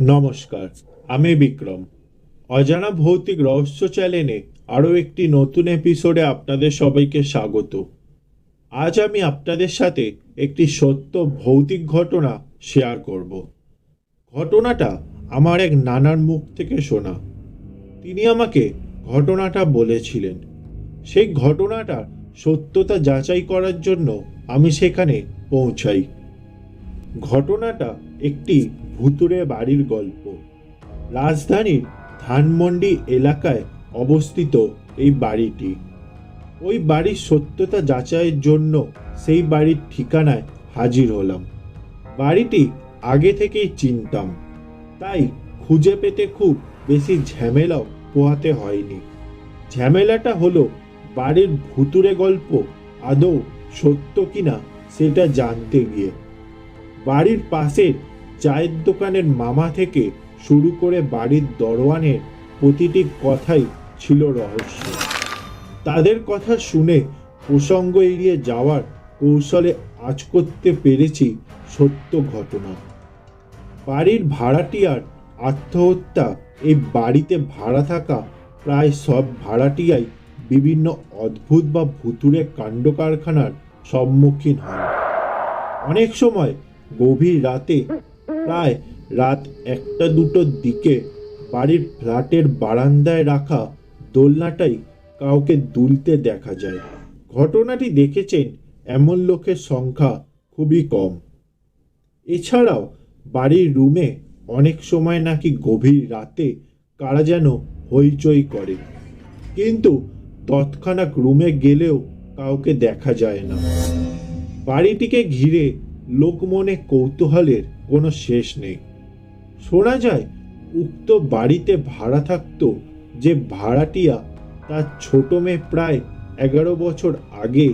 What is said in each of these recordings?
নমস্কার, আমি বিক্রম। অজানা ভৌতিক রহস্য চ্যানেলে আরও একটি নতুন এপিসোডে আপনাদের সবাইকে স্বাগত। আজ আমি আপনাদের সাথে একটি সত্য ভৌতিক ঘটনা শেয়ার করব। ঘটনাটা আমার এক নানার মুখ থেকে শোনা। তিনি আমাকে ঘটনাটা বলেছিলেন। সেই ঘটনাটার সত্যতা যাচাই করার জন্য আমি সেখানে পৌঁছাই। ঘটনাটা একটি ভুতুড়ে বাড়ির গল্প। রাজধানীর ধানমন্ডি এলাকায় অবস্থিত এই বাড়িটি। ওই বাড়ির সত্যতা যাচাইয়ের জন্য সেই বাড়ির ঠিকানায় হাজির হলাম। বাড়িটি আগে থেকেই চিনতাম, তাই খুঁজে পেতে খুব বেশি ঝামেলাও পোহাতে হয়নি। ঝামেলাটা হলো বাড়ির ভুতুড়ে গল্প আদৌ সত্য কিনা সেটা জানতে গিয়ে। বাড়ির পাশের চায়ের দোকানের মামা থেকে শুরু করে বাড়ির দরওয়ানের প্রতিটি কথাই ছিল রহস্য। তাদের কথা শুনে প্রসঙ্গ এড়িয়ে যাওয়ার কৌশলে আঁচ করতে পেরেছি সত্য ঘটনা। বাড়ির ভাড়াটিয়ার আত্মহত্যা। এই বাড়িতে ভাড়া থাকা প্রায় সব ভাড়াটিয়াই বিভিন্ন অদ্ভুত বা ভুতুড়ে কাণ্ড কারখানার সম্মুখীন হয়। অনেক সময় গভীর রাতে, প্রায় রাত 1-2টোর দিকে বাড়ির ফ্ল্যাটের বারান্দায় রাখা দোলনাটাই কাউকে দুলতে দেখা যায়। ঘটনাটি দেখেছেন এমন লোকের সংখ্যা খুবই কম। এছাড়াও বাড়ির রুমে অনেক সময় নাকি গভীর রাতে কারা যেন হইচই করে, কিন্তু তৎক্ষণাৎ রুমে গেলেও কাউকে দেখা যায় না। বাড়িটিকে ঘিরে লোকমনে কৌতূহলের কোনো শেষ নেই। শোনা যায় উক্ত বাড়িতে ভাড়া থাকতো যে ভাড়াটিয়া, তার ছোট মেয়ে প্রায় 11 বছর আগে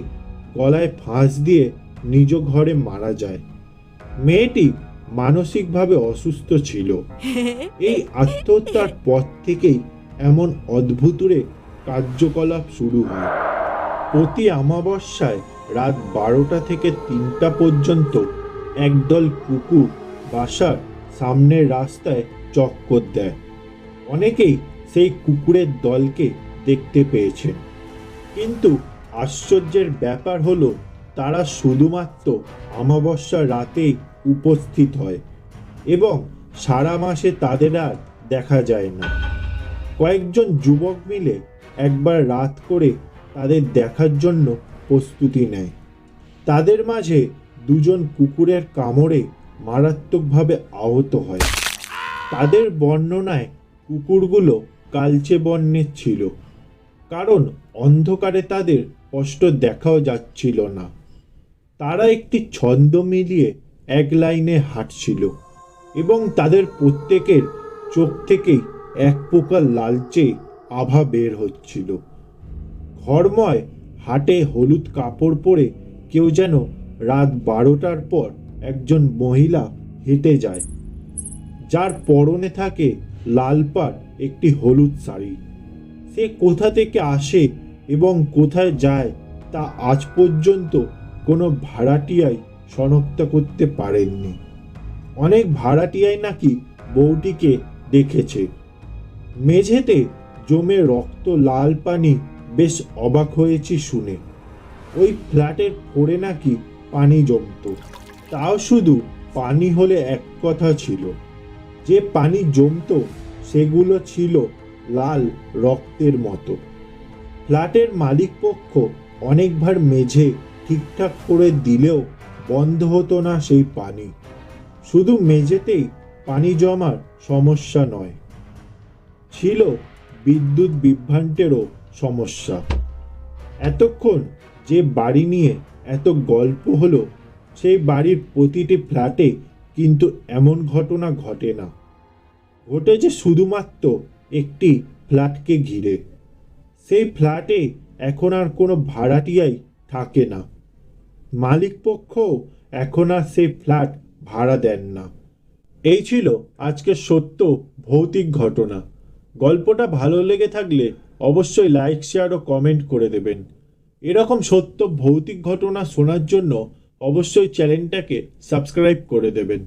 গলায় ফাঁস দিয়ে নিজ ঘরে মারা যায়। মেয়েটি মানসিকভাবে অসুস্থ ছিল। এই আত্মহত্যার পর থেকেই এমন অদ্ভুতুরে কার্যকলাপ শুরু হয়। প্রতি অমাবস্যায় রাত 12টা থেকে 3টা পর্যন্ত একদল কুকুর বাসার সামনের রাস্তায় চক্কর দেয়। অনেকেই সেই কুকুরের দলকে দেখতে পেয়েছেন, কিন্তু আশ্চর্যের ব্যাপার হলো তারা শুধুমাত্র অমাবস্যার রাতেই উপস্থিত হয় এবং সারা মাসে তাদের আর দেখা যায় না। কয়েকজন যুবক মিলে একবার রাত করে তাদের দেখার জন্য প্রস্তুতি নেয়। তাদের মাঝে 2জন কুকুরের কামড়ে মারাত্মকভাবে আহত হয়। তাদের বর্ণনায় কুকুরগুলো কালচে বর্ণের ছিল, কারণ অন্ধকারে তাদের স্পষ্ট দেখাও যাচ্ছিল না। তারা একটি ছন্দ মিলিয়ে এক লাইনে হাঁটছিল এবং তাদের প্রত্যেকের চোখ থেকেই এক প্রকার লালচে আভা বের হচ্ছিল। ঘরময় হাটে হলুদ কাপড় পরে কেউ যেন রাত 12টার পর একজন মহিলা হেঁটে যায়, যার পরনে থাকে লাল পাড় একটি হলুদ শাড়ি। সে কোথা থেকে আসে এবং কোথায় যায় তা আজ পর্যন্ত কোনো ভাড়াটিয়াই শনাক্ত করতে পারেননি। অনেক ভাড়াটিয়াই নাকি বউটিকে দেখেছে। মেঝেতে জমে রক্ত লাল পানি, বেশ অবাক হয়েছি শুনে। ওই ফ্ল্যাটের ফ্লোরে নাকি পানি জমত। তাও শুধু পানি হলে এক কথা ছিল, যে পানি জমত সেগুলো ছিল লাল রক্তের মতো। ফ্ল্যাটের মালিক পক্ষ অনেকবার মেঝে ঠিকঠাক করে দিলেও বন্ধ হতো না সেই পানি। শুধু মেঝেতেই পানি জমার সমস্যা নয়, ছিল বিদ্যুৎ বিভ্রান্তেরও সমস্যা। এতক্ষণ যে বাড়ি নিয়ে এত গল্প হলো, সেই বাড়ির প্রতিটি ফ্ল্যাটে কিন্তু এমন ঘটনা ঘটে না। ঘটেছে শুধুমাত্র একটি ফ্ল্যাটকে ঘিরে। সেই ফ্ল্যাটে এখন আর কোনো ভাড়াটিয়াই থাকে না। মালিক পক্ষ এখন আর সেই ফ্ল্যাট ভাড়া দেন না। এই ছিল আজকের সত্য ভৌতিক ঘটনা। গল্পটা ভালো লেগে থাকলে অবশ্যই লাইক, শেয়ার ও কমেন্ট করে দেবেন। এরকম সত্য ভৌতিক ঘটনা শোনার জন্য অবশ্যই চ্যানেলটাকে সাবস্ক্রাইব করে দেবেন।